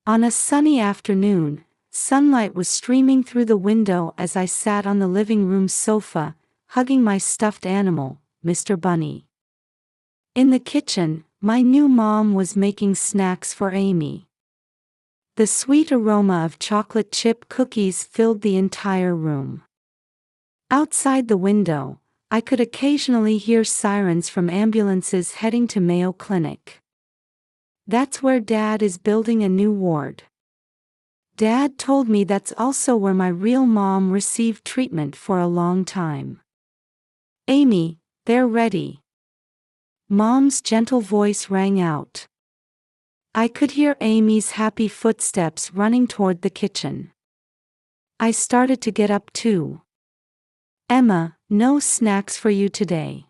On a sunny afternoon, sunlight was streaming through the window as I sat on the living room sofa, hugging my stuffed animal, Mr. Bunny. In the kitchen, my new mom was making snacks for Amy. The sweet aroma of chocolate chip cookies filled the entire room. Outside the window, I could occasionally hear sirens from ambulances heading to Mayo Clinic. That's where Dad is building a new ward. Dad told me that's also where my real mom received treatment for a long time. Amy, they're ready. Mom's gentle voice rang out. I could hear Amy's happy footsteps running toward the kitchen. I started to get up too. Emma, no snacks for you today.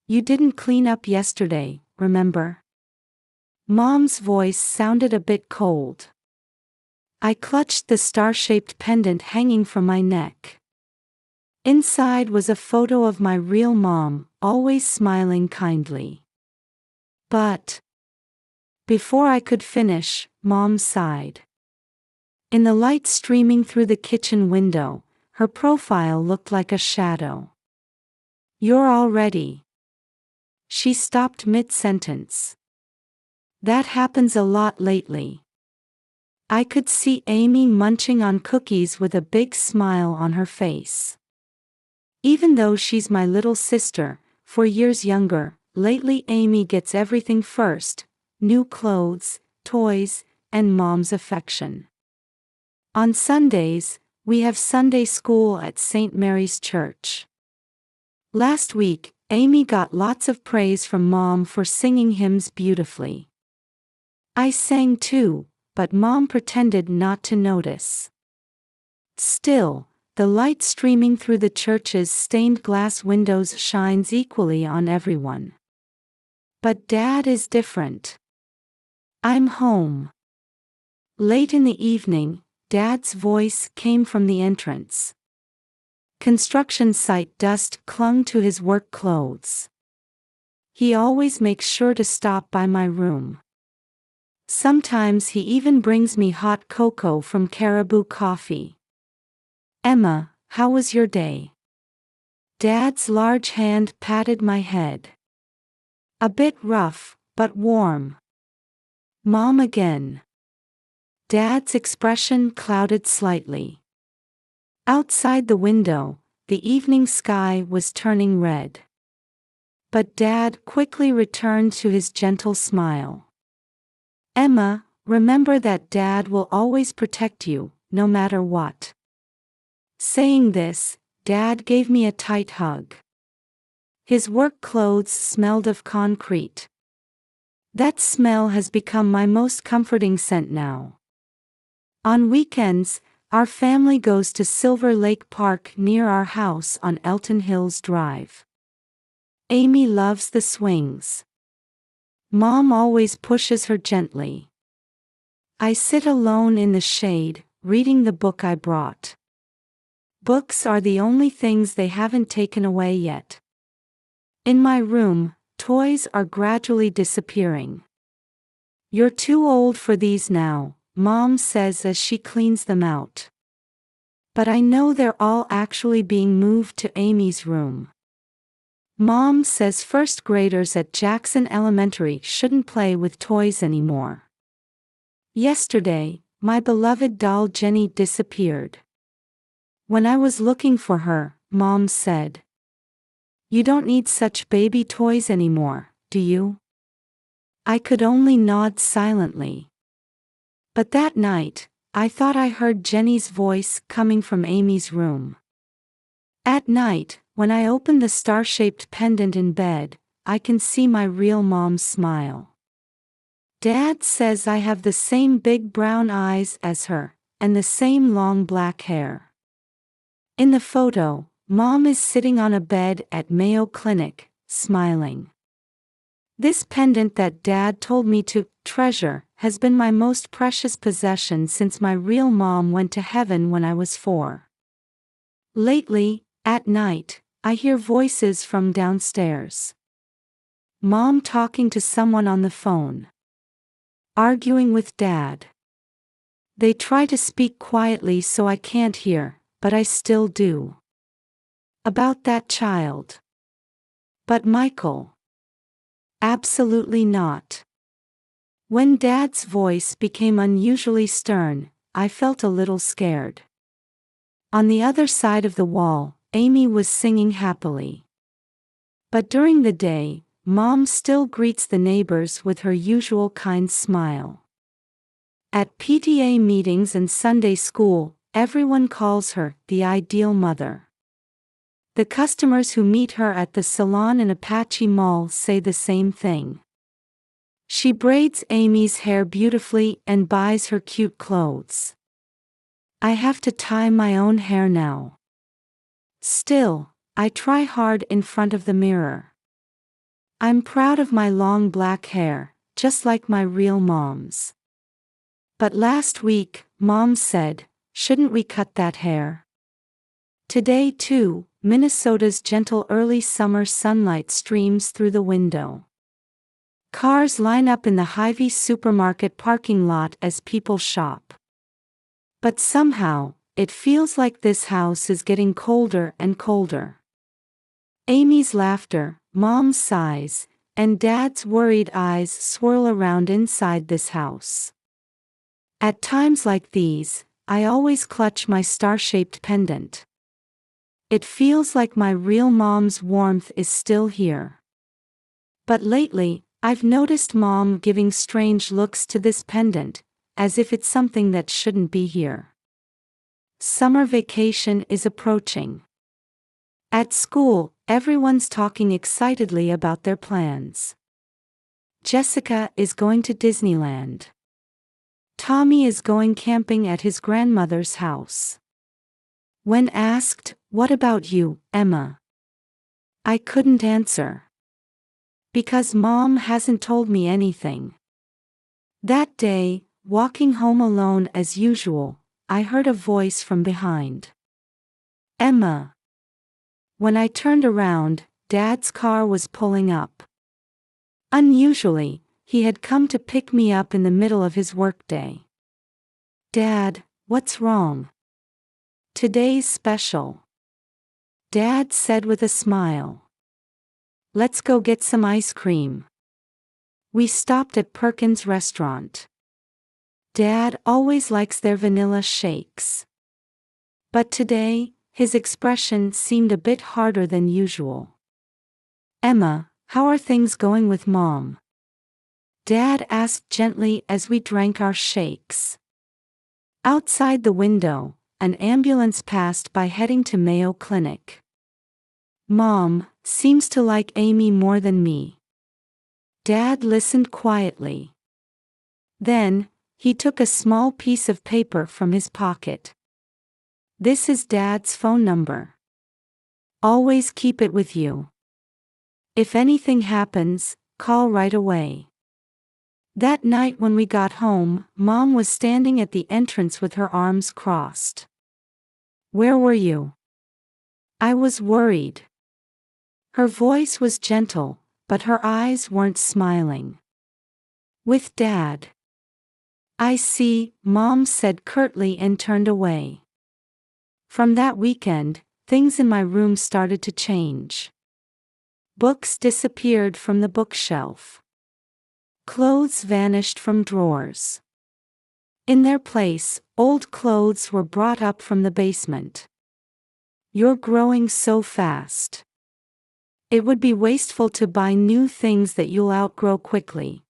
You didn't clean up yesterday, remember? Mom's voice sounded a bit cold. I clutched the star-shaped pendant hanging from my neck. Inside was a photo of my real mom, always smiling kindly. But before I could finish, Mom sighed. In the light streaming through the kitchen window, her profile looked like a shadow. You're all ready. She stopped mid-sentence. That happens a lot lately. I could see Amy munching on cookies with a big smile on her face. Even though she's my little sister, 4 years younger, lately Amy gets everything first: new clothes, toys, and Mom's affection. On Sundays, we have Sunday school at St. Mary's Church. Last week, Amy got lots of praise from Mom for singing hymns beautifully. I sang too, but Mom pretended not to notice. Still, the light streaming through the church's stained glass windows shines equally on everyone. But Dad is different. I'm home. Late in the evening, Dad's voice came from the entrance. Construction site dust clung to his work clothes. He always makes sure to stop by my room. Sometimes he even brings me hot cocoa from Caribou Coffee. Emma, how was your day? Dad's large hand patted my head. A bit rough, but warm. Mom again. Dad's expression clouded slightly. Outside the window, the evening sky was turning red. But Dad quickly returned to his gentle smile. Emma, remember that Dad will always protect you, no matter what. Saying this, Dad gave me a tight hug. His work clothes smelled of concrete. That smell has become my most comforting scent now. On weekends, our family goes to Silver Lake Park near our house on Elton Hills Drive. Amy loves the swings. Mom always pushes her gently. I sit alone in the shade, reading the book I brought. Books are the only things they haven't taken away yet. In my room, toys are gradually disappearing. You're too old for these now, Mom says as she cleans them out. But I know they're all actually being moved to Amy's room. Mom says first graders at Jackson Elementary shouldn't play with toys anymore. Yesterday, my beloved doll Jenny disappeared. When I was looking for her, Mom said, "You don't need such baby toys anymore, do you?" I could only nod silently. But that night, I thought I heard Jenny's voice coming from Amy's room. At night, when I open the star-shaped pendant in bed, I can see my real mom's smile. Dad says I have the same big brown eyes as her, and the same long black hair. In the photo, Mom is sitting on a bed at Mayo Clinic, smiling. This pendant that Dad told me to treasure has been my most precious possession since my real mom went to heaven when I was 4. Lately, at night, I hear voices from downstairs. Mom talking to someone on the phone. Arguing with Dad. They try to speak quietly so I can't hear, but I still do. About that child. But Michael. Absolutely not. When Dad's voice became unusually stern, I felt a little scared. On the other side of the wall, Amy was singing happily. But during the day, Mom still greets the neighbors with her usual kind smile. At PTA meetings and Sunday school, everyone calls her the ideal mother. The customers who meet her at the salon in Apache Mall say the same thing. She braids Amy's hair beautifully and buys her cute clothes. I have to tie my own hair now. Still, I try hard in front of the mirror. I'm proud of my long black hair, just like my real mom's. But last week, Mom said, "Shouldn't we cut that hair?" Today too, Minnesota's gentle early summer sunlight streams through the window. Cars line up in the Hy-Vee supermarket parking lot as people shop. But somehow, it feels like this house is getting colder and colder. Amy's laughter, Mom's sighs, and Dad's worried eyes swirl around inside this house. At times like these, I always clutch my star-shaped pendant. It feels like my real mom's warmth is still here. But lately, I've noticed Mom giving strange looks to this pendant, as if it's something that shouldn't be here. Summer vacation is approaching. At school, everyone's talking excitedly about their plans. Jessica is going to Disneyland. Tommy is going camping at his grandmother's house. When asked, "What about you, Emma?" I couldn't answer. Because Mom hasn't told me anything. That day, walking home alone as usual, I heard a voice from behind. "Emma." When I turned around, Dad's car was pulling up. Unusually, he had come to pick me up in the middle of his workday. "Dad, what's wrong?" "Today's special," Dad said with a smile. "Let's go get some ice cream." We stopped at Perkins' restaurant. Dad always likes their vanilla shakes. But today, his expression seemed a bit harder than usual. "Emma, how are things going with Mom?" Dad asked gently as we drank our shakes. Outside the window, an ambulance passed by heading to Mayo Clinic. "Mom seems to like Amy more than me." Dad listened quietly. Then, he took a small piece of paper from his pocket. "This is Dad's phone number. Always keep it with you. If anything happens, call right away." That night when we got home, Mom was standing at the entrance with her arms crossed. "Where were you?" I was worried. Her voice was gentle, but her eyes weren't smiling. "With Dad." "I see," Mom said curtly and turned away. From that weekend, things in my room started to change. Books disappeared from the bookshelf. Clothes vanished from drawers. In their place, old clothes were brought up from the basement. "You're growing so fast. It would be wasteful to buy new things that you'll outgrow quickly."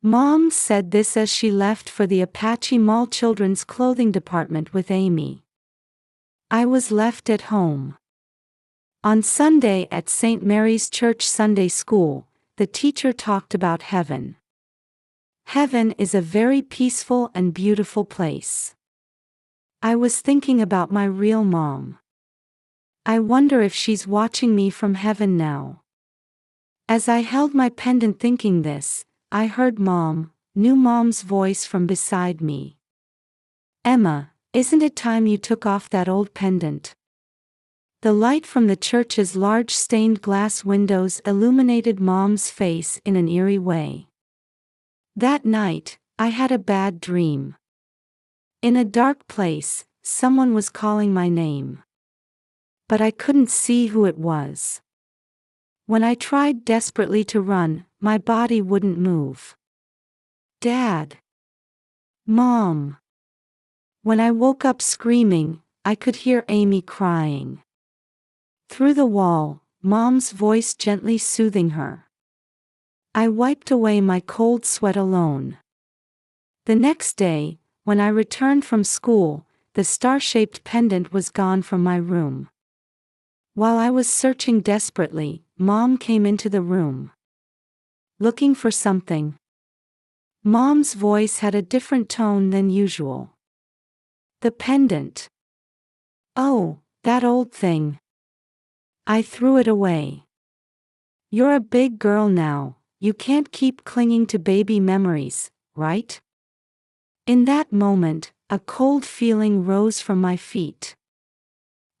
Mom said this as she left for the Apache Mall children's clothing department with Amy. I was left at home. On Sunday at St. Mary's Church Sunday School, the teacher talked about heaven. Heaven is a very peaceful and beautiful place. I was thinking about my real mom. I wonder if she's watching me from heaven now. As I held my pendant thinking this, I heard new Mom's voice from beside me. "Emma, isn't it time you took off that old pendant?" The light from the church's large stained glass windows illuminated Mom's face in an eerie way. That night, I had a bad dream. In a dark place, someone was calling my name. But I couldn't see who it was. When I tried desperately to run, my body wouldn't move. Dad! Mom! When I woke up screaming, I could hear Amy crying. Through the wall, Mom's voice gently soothing her. I wiped away my cold sweat alone. The next day, when I returned from school, the star-shaped pendant was gone from my room. While I was searching desperately, Mom came into the room. Looking for something. Mom's voice had a different tone than usual. The pendant. Oh, that old thing. I threw it away. You're a big girl now, you can't keep clinging to baby memories, right? In that moment, a cold feeling rose from my feet.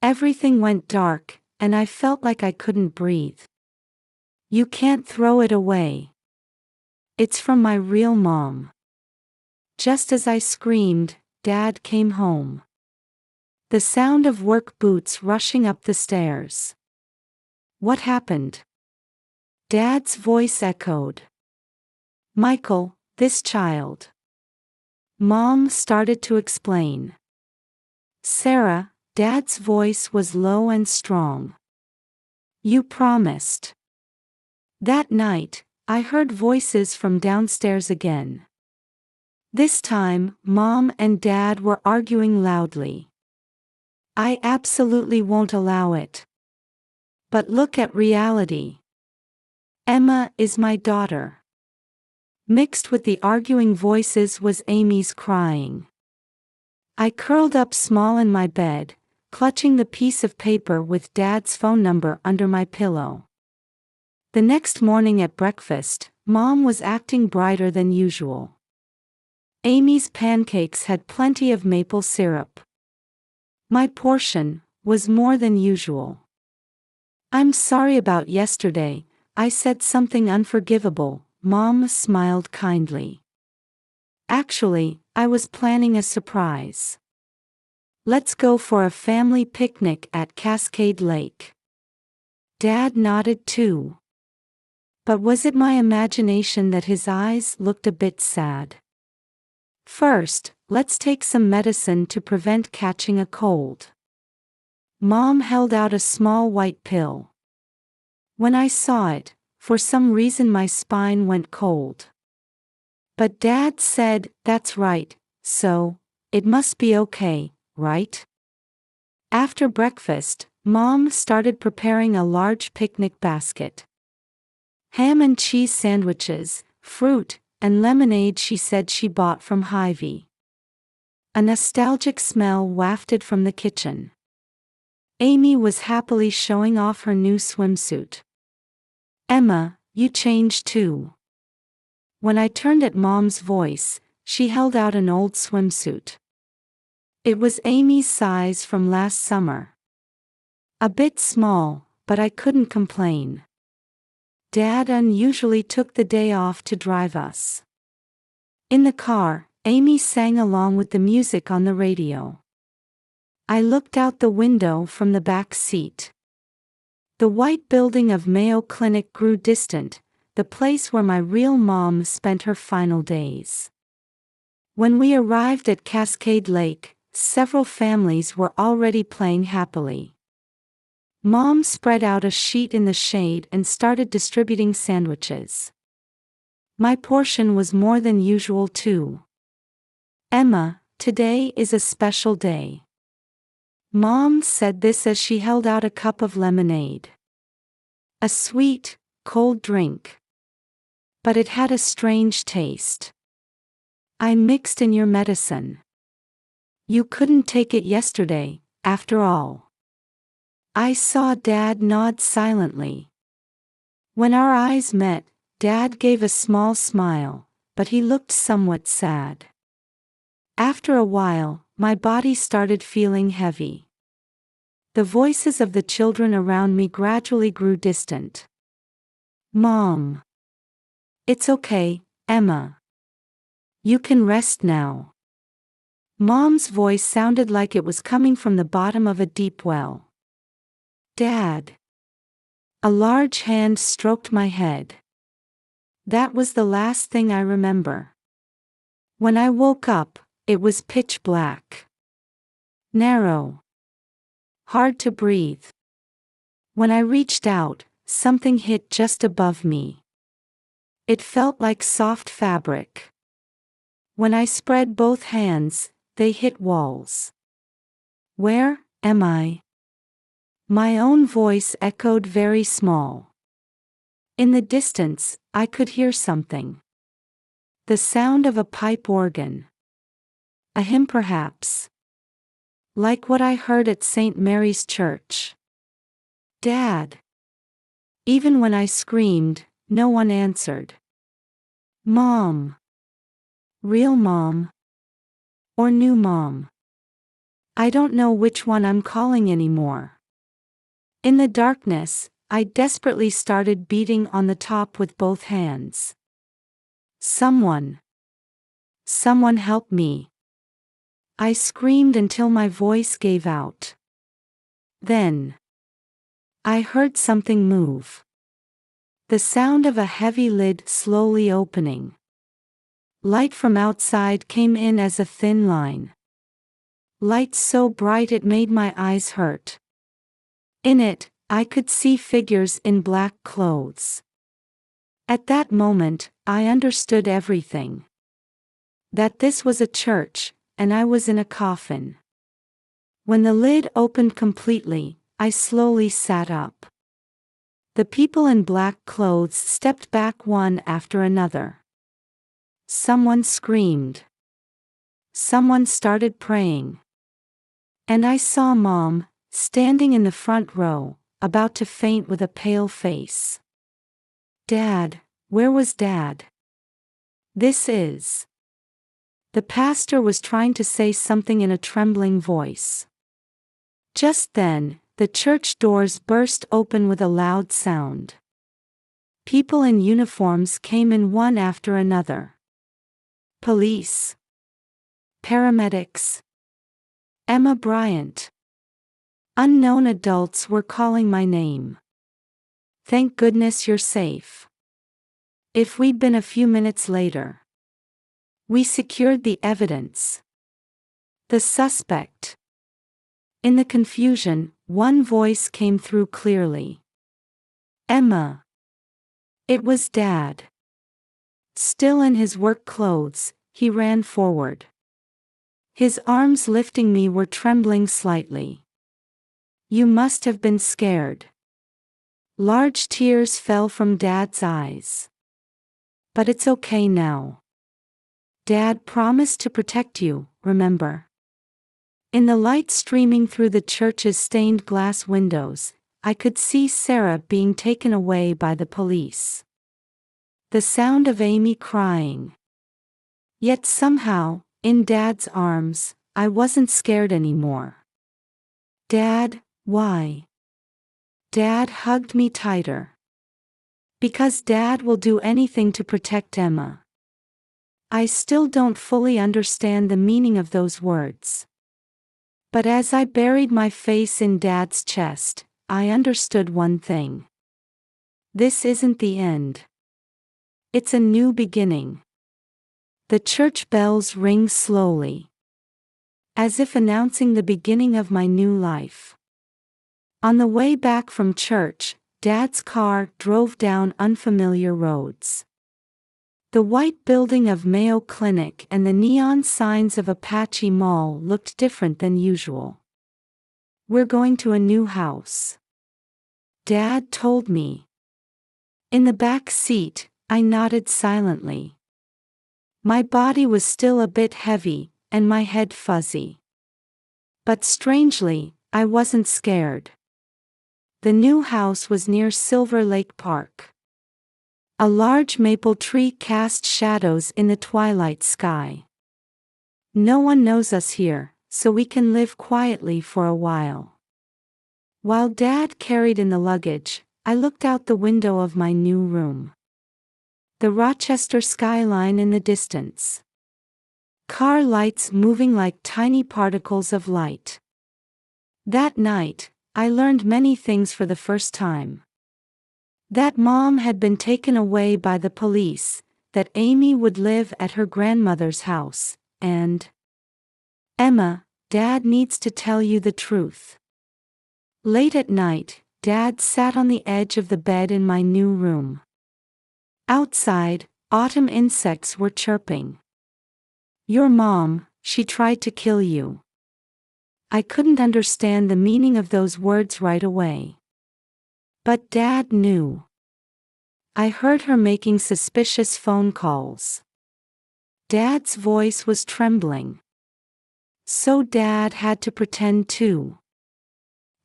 Everything went dark, and I felt like I couldn't breathe. You can't throw it away. It's from my real mom. Just as I screamed, Dad came home. The sound of work boots rushing up the stairs. What happened? Dad's voice echoed. Michael, this child. Mom started to explain. Sarah, Dad's voice was low and strong. You promised. That night, I heard voices from downstairs again. This time, Mom and Dad were arguing loudly. I absolutely won't allow it. But look at reality. Emma is my daughter. Mixed with the arguing voices was Amy's crying. I curled up small in my bed, clutching the piece of paper with Dad's phone number under my pillow. The next morning at breakfast, Mom was acting brighter than usual. Amy's pancakes had plenty of maple syrup. My portion was more than usual. I'm sorry about yesterday, I said something unforgivable. Mom smiled kindly. Actually, I was planning a surprise. Let's go for a family picnic at Cascade Lake. Dad nodded too. But was it my imagination that his eyes looked a bit sad? First, let's take some medicine to prevent catching a cold. Mom held out a small white pill. When I saw it, for some reason my spine went cold. But Dad said, that's right, so, it must be okay, right? After breakfast, Mom started preparing a large picnic basket. Ham and cheese sandwiches, fruit, and lemonade she said she bought from Hy-Vee. A nostalgic smell wafted from the kitchen. Amy was happily showing off her new swimsuit. Emma, you changed too. When I turned at Mom's voice, she held out an old swimsuit. It was Amy's size from last summer. A bit small, but I couldn't complain. Dad unusually took the day off to drive us. In the car, Amy sang along with the music on the radio. I looked out the window from the back seat. The white building of Mayo Clinic grew distant, the place where my real mom spent her final days. When we arrived at Cascade Lake, several families were already playing happily. Mom spread out a sheet in the shade and started distributing sandwiches. My portion was more than usual too. Emma, today is a special day. Mom said this as she held out a cup of lemonade. A sweet, cold drink. But it had a strange taste. I mixed in your medicine. You couldn't take it yesterday, after all. I saw Dad nod silently. When our eyes met, Dad gave a small smile, but he looked somewhat sad. After a while, my body started feeling heavy. The voices of the children around me gradually grew distant. Mom. It's okay, Emma. You can rest now. Mom's voice sounded like it was coming from the bottom of a deep well. Dad. A large hand stroked my head. That was the last thing I remember. When I woke up, it was pitch black. Narrow. Hard to breathe. When I reached out, something hit just above me. It felt like soft fabric. When I spread both hands, they hit walls. Where am I? My own voice echoed very small. In the distance, I could hear something. The sound of a pipe organ. A hymn perhaps. Like what I heard at St. Mary's Church. Dad. Even when I screamed, no one answered. Mom. Real mom. Or new mom. I don't know which one I'm calling anymore. In the darkness, I desperately started beating on the top with both hands. Someone help me. I screamed until my voice gave out. Then I heard something move. The sound of a heavy lid slowly opening. Light from outside came in as a thin line. Light so bright it made my eyes hurt. In it, I could see figures in black clothes. At that moment, I understood everything. That this was a church, and I was in a coffin. When the lid opened completely, I slowly sat up. The people in black clothes stepped back one after another. Someone screamed. Someone started praying. And I saw Mom, standing in the front row, about to faint with a pale face. Dad, where was Dad? This is. The pastor was trying to say something in a trembling voice. Just then, the church doors burst open with a loud sound. People in uniforms came in one after another. Police. Paramedics. Emma Bryant. Unknown adults were calling my name. Thank goodness you're safe. If we'd been a few minutes later. We secured the evidence. The suspect. In the confusion, one voice came through clearly. Emma. It was Dad. Still in his work clothes, he ran forward. His arms lifting me were trembling slightly. You must have been scared. Large tears fell from Dad's eyes. But it's okay now. Dad promised to protect you, remember? In the light streaming through the church's stained glass windows, I could see Sarah being taken away by the police. The sound of Amy crying. Yet somehow, in Dad's arms, I wasn't scared anymore. Dad, why? Dad hugged me tighter. Because Dad will do anything to protect Emma. I still don't fully understand the meaning of those words. But as I buried my face in Dad's chest, I understood one thing. This isn't the end. It's a new beginning. The church bells ring slowly. As if announcing the beginning of my new life. On the way back from church, Dad's car drove down unfamiliar roads. The white building of Mayo Clinic and the neon signs of Apache Mall looked different than usual. We're going to a new house. Dad told me. In the back seat, I nodded silently. My body was still a bit heavy, and my head fuzzy. But strangely, I wasn't scared. The new house was near Silver Lake Park. A large maple tree cast shadows in the twilight sky. No one knows us here, so we can live quietly for a while. While Dad carried in the luggage, I looked out the window of my new room. The Rochester skyline in the distance. car lights moving like tiny particles of light. That night, I learned many things for the first time. That Mom had been taken away by the police, that Amy would live at her grandmother's house, and Emma, Dad needs to tell you the truth. Late at night, Dad sat on the edge of the bed in my new room. Outside, autumn insects were chirping. Your mom, she tried to kill you. I couldn't understand the meaning of those words right away. But Dad knew. I heard her making suspicious phone calls. Dad's voice was trembling. So Dad had to pretend too.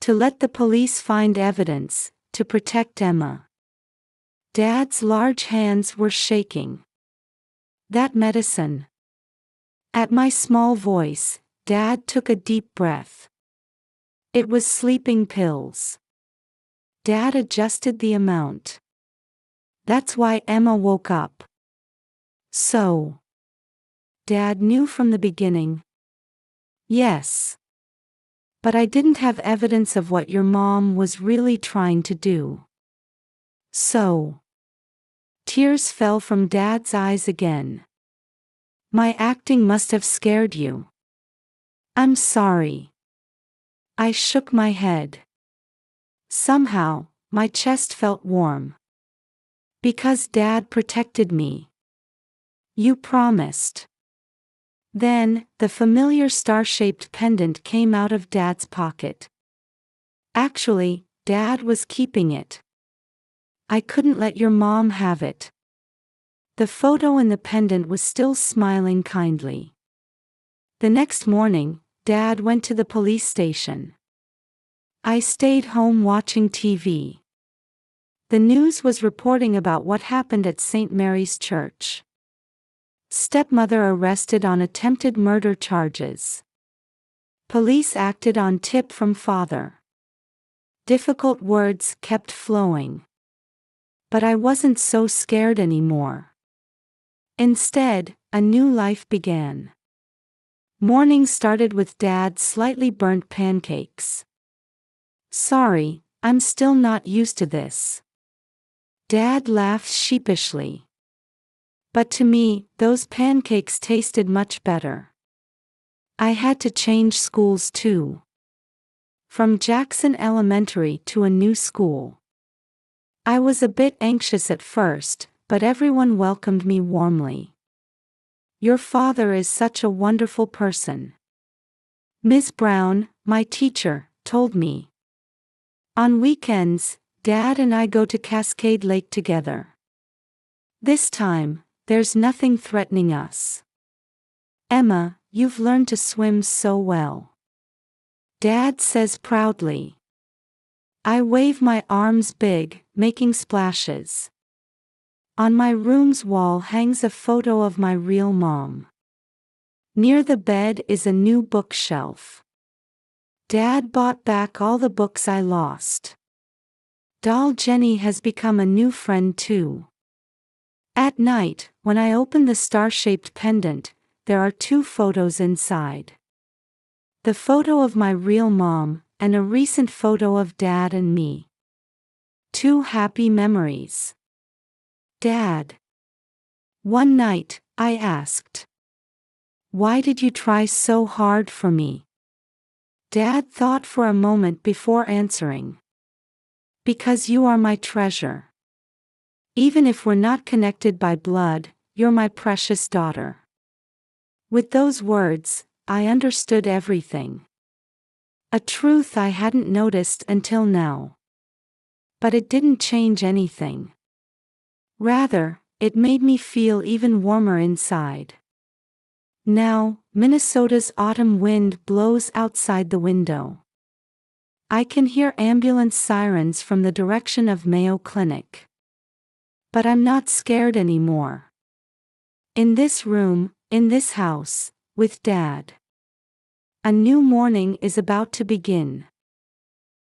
To let the police find evidence, to protect Emma. Dad's large hands were shaking. That medicine. At my small voice, Dad took a deep breath. It was sleeping pills. Dad adjusted the amount. That's why Emma woke up. So. Dad knew from the beginning. Yes. But I didn't have evidence of what your mom was really trying to do. So. Tears fell from Dad's eyes again. My acting must have scared you. I'm sorry. I shook my head. Somehow, my chest felt warm. Because Dad protected me. You promised. Then, the familiar star-shaped pendant came out of Dad's pocket. Actually, Dad was keeping it. I couldn't let your mom have it. The photo in the pendant was still smiling kindly. The next morning, Dad went to the police station. I stayed home watching TV. The news was reporting about what happened at St. Mary's Church. Stepmother arrested on attempted murder charges. Police acted on tip from father. Difficult words kept flowing. But I wasn't so scared anymore. Instead, a new life began. Morning started with Dad's slightly burnt pancakes. Sorry, I'm still not used to this. Dad laughed sheepishly. But to me, those pancakes tasted much better. I had to change schools too. From Jackson Elementary to a new school. I was a bit anxious at first, but everyone welcomed me warmly. Your father is such a wonderful person. Miss Brown, my teacher, told me. On weekends, Dad and I go to Cascade Lake together. This time, there's nothing threatening us. Emma, you've learned to swim so well. Dad says proudly. I wave my arms big, making splashes. On my room's wall hangs a photo of my real mom. Near the bed is a new bookshelf. Dad bought back all the books I lost. Doll Jenny has become a new friend too. At night, when I open the star-shaped pendant, there are two photos inside. The photo of my real mom, and a recent photo of Dad and me. Two happy memories. Dad. One night, I asked. Why did you try so hard for me? Dad thought for a moment before answering. Because you are my treasure. Even if we're not connected by blood, you're my precious daughter. With those words, I understood everything. A truth I hadn't noticed until now. But it didn't change anything. Rather, it made me feel even warmer inside. Now, Minnesota's autumn wind blows outside the window. I can hear ambulance sirens from the direction of Mayo Clinic. But I'm not scared anymore. In this room, in this house, with Dad. A new morning is about to begin.